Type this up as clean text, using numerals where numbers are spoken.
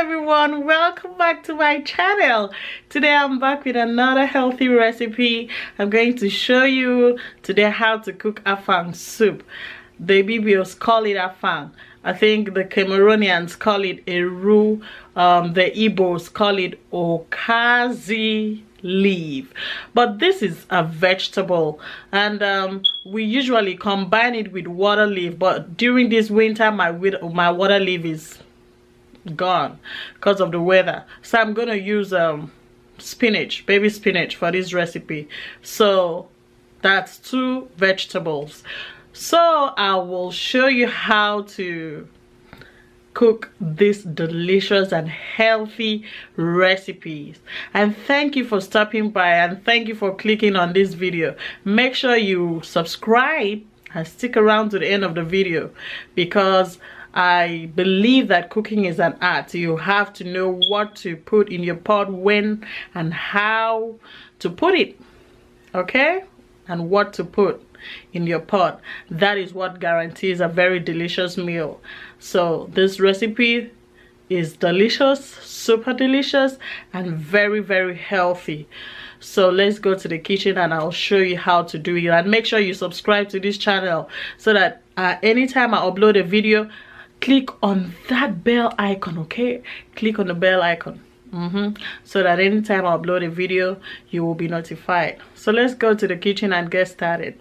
everyone, welcome back to my channel. Today I'm back with another healthy recipe. I'm going to show you today how to cook afang soup. The Bibios call it afang. I think the Cameroonians call it eru. The Igbos call it okazi leaf, but this is a vegetable, and we usually combine it with water leaf, but during this winter my water leaf is gone because of the weather, so I'm gonna use spinach, baby spinach, for this recipe. So that's two vegetables. So I will show you how to cook this delicious and healthy recipes. And thank you for stopping by, and thank you for clicking on this video. Make sure you subscribe and stick around to the end of the video, because I believe that cooking is an art. You have to know what to put in your pot, when and how to put it, okay, and what to put in your pot. That is what guarantees a very delicious meal. So this recipe is delicious, super delicious, and very healthy. So let's go to the kitchen and I'll show you how to do it. And make sure you subscribe to this channel so that anytime I upload a video, click on that bell icon, okay? Click on the bell icon, so that anytime I upload a video, you will be notified. So let's go to the kitchen and get started.